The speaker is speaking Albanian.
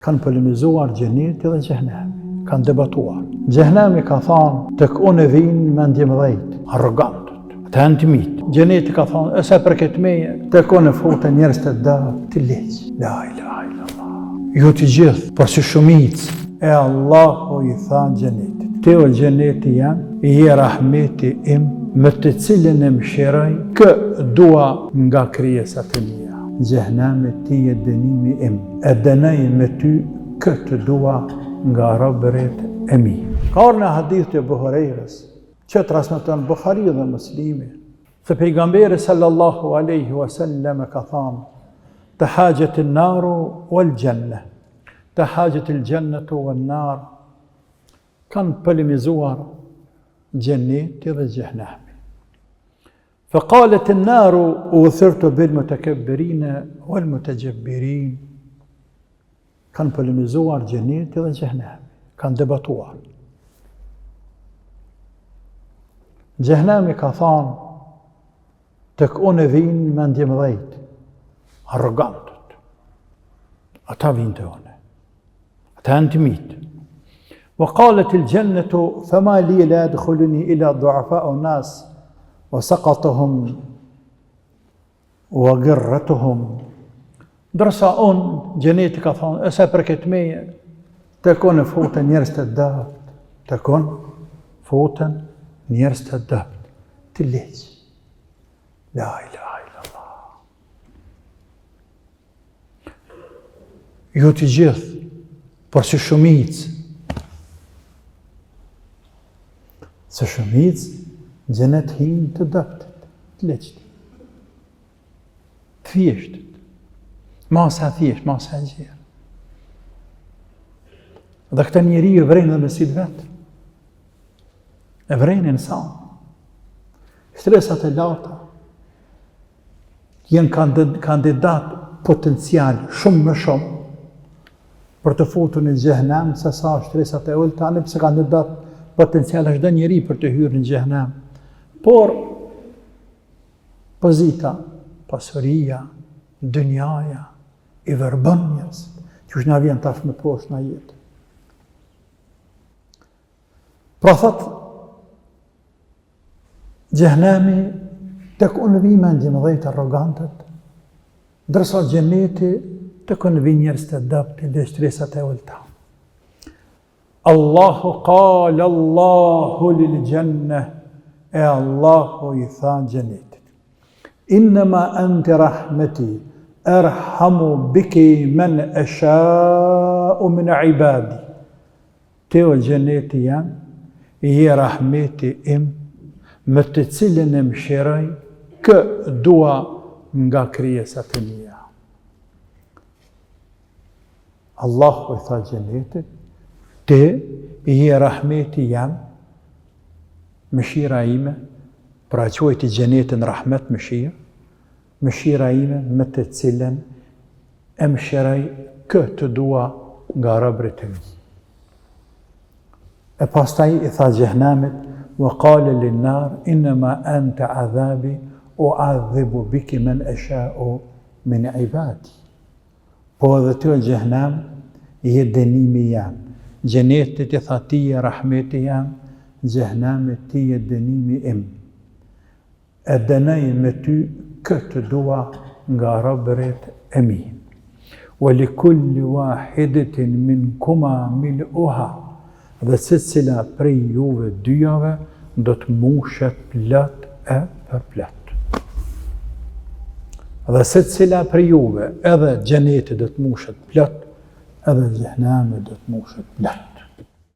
Kanë polemizuar xheneti dhe xhehenemi, kanë debatuar. Xhehenemi ka thënë, tek unë vinë mendje mëdhejt, arrogantët, të antimit. Xheneti ka thënë, e sa përket meje, tek unë futen njerëz të dëb, të leq. La ilaha illallah. Ju të gjithë, por si shumicë, e Allahu i tha xhenetit. Te o xheneti jam, i je rahmeti im, me të cilën e mëshiroj, kë dua nga krijesat e mia. Xhehenemi ti e dënimi im, e dënoj me ty këtë dua nga robërit e mi. Ka orë në hadith të Buhari's, që transmeton Buhari dhe Muslimi, se pejgamberi sallallahu alaihi wasallam ka thënë, të hajët i naru wal gjenne, të hajët il gjennetu wal nar, kanë polemizuar xheneti dhe xhehenemi. فقالت النار أوثرت بالمتكبرين والمتجبرين. Kanë polemizuar xheneti dhe xhehenemi, kanë debatuar. Xhehenemi ka thënë, tek unë vinë mendje mëdhejt, arrogantët. Ata vinë te unë, ata antimit. وقالت الجنة فما لي لا يدخلني إلى ضعفاء الناس وسقطهم وغرتهم. Ndërsa unë, xheneti ka thonë, e sa përket meje, tek unë futen njerëz të dëbt, tek unë futen njerëz të dëbt, të leq. La ilaha illallah. Ju të gjithë, por si shumicë, se shumicë, xhenet hinë të dëptët, të leqët, të thjeshtët, masa thjesht, masa gjerë. Dhe këta njeri e vrejnë dhe mesit vetë, e vrejnë në sa. Stresat e lata, jenë kandidat potencial shumë më shumë, për të futur në xhehenem, se sa stresat e ulta, nëpse kandidat potencial është dhe njeri për të hyrë në xhehenem. Por, pozita, pasuria, dynjaja, i verbën njës, që është nga vjen tash me poshtë nga jetë. Pra thot, xhehenemi, tek unë vi mendje mëdhejt arrogantët, ndërsa xheneti, tek unë vi njerëz të dëbtë dhe stresat e ulta. Allahu qala Allahu lil gjenne, e Allahu i tha xhenetit. Innama anti rahmeti, erhamu biki men eshau min ibadi. Te o xheneti jam, i je rahmeti im, me të cilën e mëshiroj, kë dua nga krijesat e mia. Allahu i tha xhenetit, te i je rahmeti jam, mëshira ime, pra quajti xhenetin rahmet mëshirë, mëshira ime me të cilën e mëshiroj këtë dua nga robërit e mi. E pastaj i tha xhehenemit, wa qala lin nar inma anta adhabi u'adhibu biki man asha'u min ibadi. Po edhe ty o xhehenem, je dënimi jam. Xhenetit i tha ti je rahmeti jam, xhehenemit ti je dënimi im. E dënoj me ty këtë dua nga robërit e mi. Wa li kulli wahidatin minkuma mil'uha, dhe secila prej juve dyjave do të mushet plot e përplot. Dhe secila prej juve, edhe xheneti do të mushet plot, edhe xhehenemi do të mushet plot.